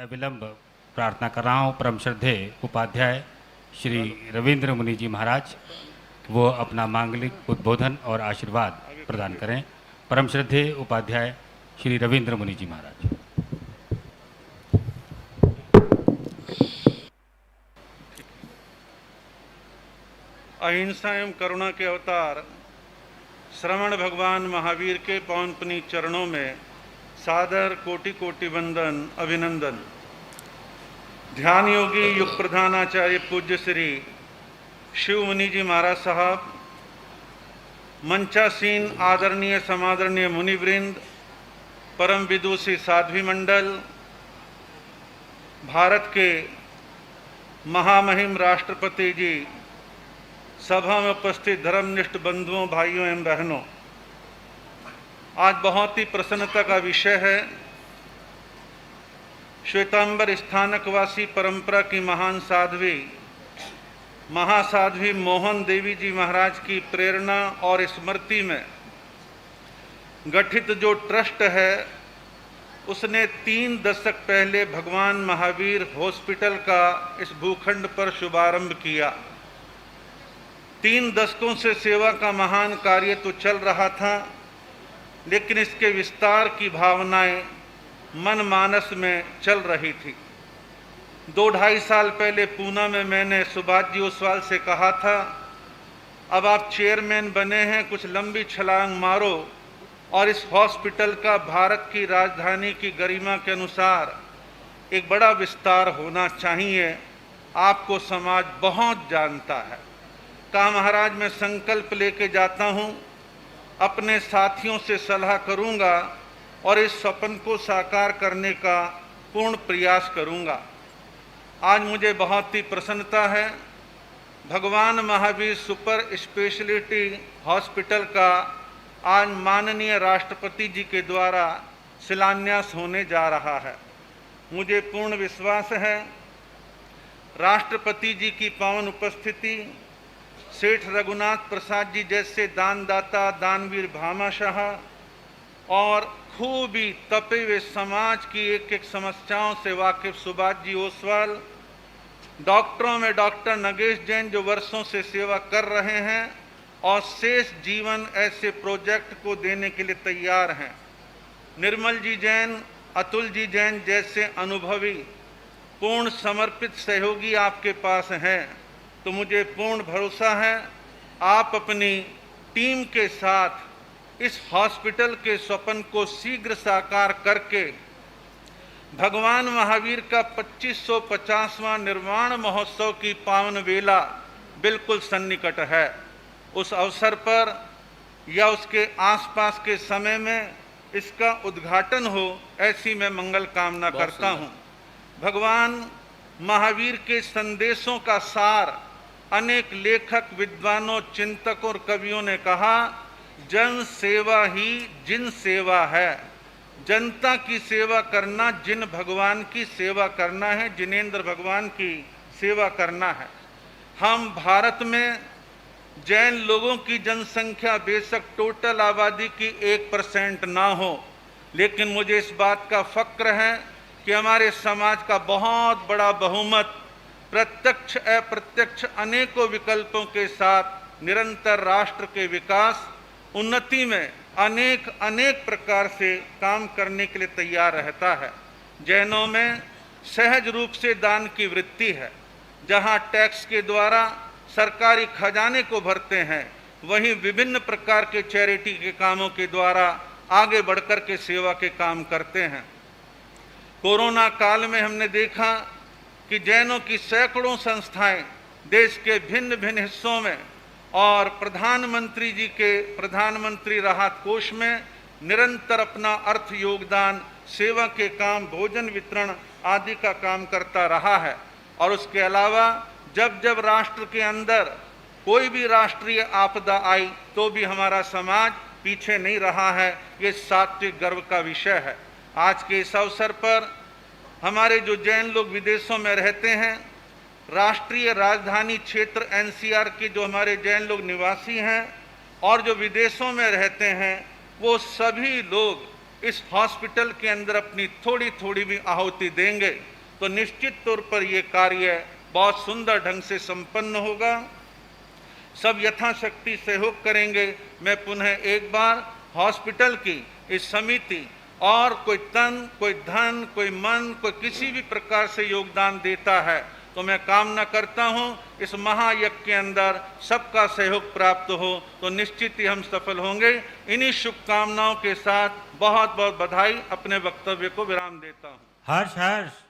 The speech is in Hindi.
विलंब प्रार्थना कर रहा हूँ। परम श्रद्धेय उपाध्याय श्री रविंद्र मुनि जी महाराज वो अपना मांगलिक उद्बोधन और आशीर्वाद प्रदान करें। परम श्रद्धेय उपाध्याय श्री रविंद्र मुनि जी महाराज। अहिंसा एवं करुणा के अवतार श्रवण भगवान महावीर के पावन पुनीत चरणों में सादर कोटि कोटि वंदन अभिनंदन। ध्यान योगी युग प्रधानाचार्य पूज्य श्री शिव मुनि जी महाराज साहब, मंचासीन आदरणीय समादरणीय मुनिवृंद, परम विदुषी साध्वी मंडल, भारत के महामहिम राष्ट्रपति जी, सभा में उपस्थित धर्मनिष्ठ बंधुओं, भाइयों एवं बहनों, आज बहुत ही प्रसन्नता का विषय है। श्वेतांबर स्थानकवासी परंपरा की महान साध्वी महासाध्वी मोहन देवी जी महाराज की प्रेरणा और स्मृति में गठित जो ट्रस्ट है, उसने 3 दशक पहले भगवान महावीर हॉस्पिटल का इस भूखंड पर शुभारंभ किया। 3 दशकों से सेवा का महान कार्य तो चल रहा था, लेकिन इसके विस्तार की भावनाएं मन मानस में चल रही थी। 2-2.5 साल पहले पूना में मैंने सुभाष जी ओसवाल से कहा था, अब आप चेयरमैन बने हैं, कुछ लंबी छलांग मारो और इस हॉस्पिटल का भारत की राजधानी की गरिमा के अनुसार एक बड़ा विस्तार होना चाहिए। आपको समाज बहुत जानता है। कहा महाराज मैं संकल्प लेके जाता हूँ, अपने साथियों से सलाह करूँगा और इस स्वप्न को साकार करने का पूर्ण प्रयास करूँगा। आज मुझे बहुत ही प्रसन्नता है, भगवान महावीर सुपर स्पेशलिटी हॉस्पिटल का आज माननीय राष्ट्रपति जी के द्वारा शिलान्यास होने जा रहा है। मुझे पूर्ण विश्वास है राष्ट्रपति जी की पावन उपस्थिति, सेठ रघुनाथ प्रसाद जी जैसे दानदाता, दानवीर भामाशाह और खूब ही तपे हुए समाज की एक एक समस्याओं से वाकिफ सुभाष जी ओसवाल, डॉक्टरों में डॉक्टर नगेश जैन जो वर्षों से सेवा कर रहे हैं और शेष जीवन ऐसे प्रोजेक्ट को देने के लिए तैयार हैं, निर्मल जी जैन, अतुल जी जैन जैसे अनुभवी पूर्ण समर्पित सहयोगी आपके पास हैं, तो मुझे पूर्ण भरोसा है आप अपनी टीम के साथ इस हॉस्पिटल के स्वप्न को शीघ्र साकार करके भगवान महावीर का 2550वां निर्वाण महोत्सव की पावन वेला बिल्कुल सन्निकट है। उस अवसर पर या उसके आसपास के समय में इसका उद्घाटन हो, ऐसी मैं मंगल कामना करता हूँ। भगवान महावीर के संदेशों का सार अनेक लेखक, विद्वानों, चिंतकों और कवियों ने कहा, जन सेवा ही जिन सेवा है। जनता की सेवा करना, जिन भगवान की सेवा करना है, जिनेंद्र भगवान की सेवा करना है। हम भारत में जैन लोगों की जनसंख्या बेशक टोटल आबादी की 1% ना हो, लेकिन मुझे इस बात का फक्र है कि हमारे समाज का बहुत बड़ा बहुमत प्रत्यक्ष अप्रत्यक्ष अनेकों विकल्पों के साथ निरंतर राष्ट्र के विकास उन्नति में अनेक प्रकार से काम करने के लिए तैयार रहता है। जैनों में सहज रूप से दान की वृत्ति है। जहां टैक्स के द्वारा सरकारी खजाने को भरते हैं, वहीं विभिन्न प्रकार के चैरिटी के कामों के द्वारा आगे बढ़कर के सेवा के काम करते हैं। कोरोना काल में हमने देखा कि जैनों की सैकड़ों संस्थाएं देश के भिन्न भिन्न हिस्सों में और प्रधानमंत्री जी के प्रधानमंत्री राहत कोष में निरंतर अपना अर्थ योगदान, सेवा के काम, भोजन वितरण आदि का काम करता रहा है। और उसके अलावा जब जब राष्ट्र के अंदर कोई भी राष्ट्रीय आपदा आई तो भी हमारा समाज पीछे नहीं रहा है। ये सात्विक गर्व का विषय है। आज के इस अवसर पर हमारे जो जैन लोग विदेशों में रहते हैं, राष्ट्रीय राजधानी क्षेत्र NCR के जो हमारे जैन लोग निवासी हैं और जो विदेशों में रहते हैं, वो सभी लोग इस हॉस्पिटल के अंदर अपनी थोड़ी थोड़ी भी आहुति देंगे तो निश्चित तौर पर यह कार्य बहुत सुंदर ढंग से संपन्न होगा। सब यथाशक्ति सहयोग करेंगे। मैं पुनः एक बार हॉस्पिटल की इस समिति और कोई तन, कोई धन, कोई मन, कोई किसी भी प्रकार से योगदान देता है तो मैं कामना करता हूं इस महायज्ञ के अंदर सबका सहयोग प्राप्त हो तो निश्चित ही हम सफल होंगे। इन्हीं शुभकामनाओं के साथ बहुत बहुत बधाई, अपने वक्तव्य को विराम देता हूं। हर्ष हर्ष।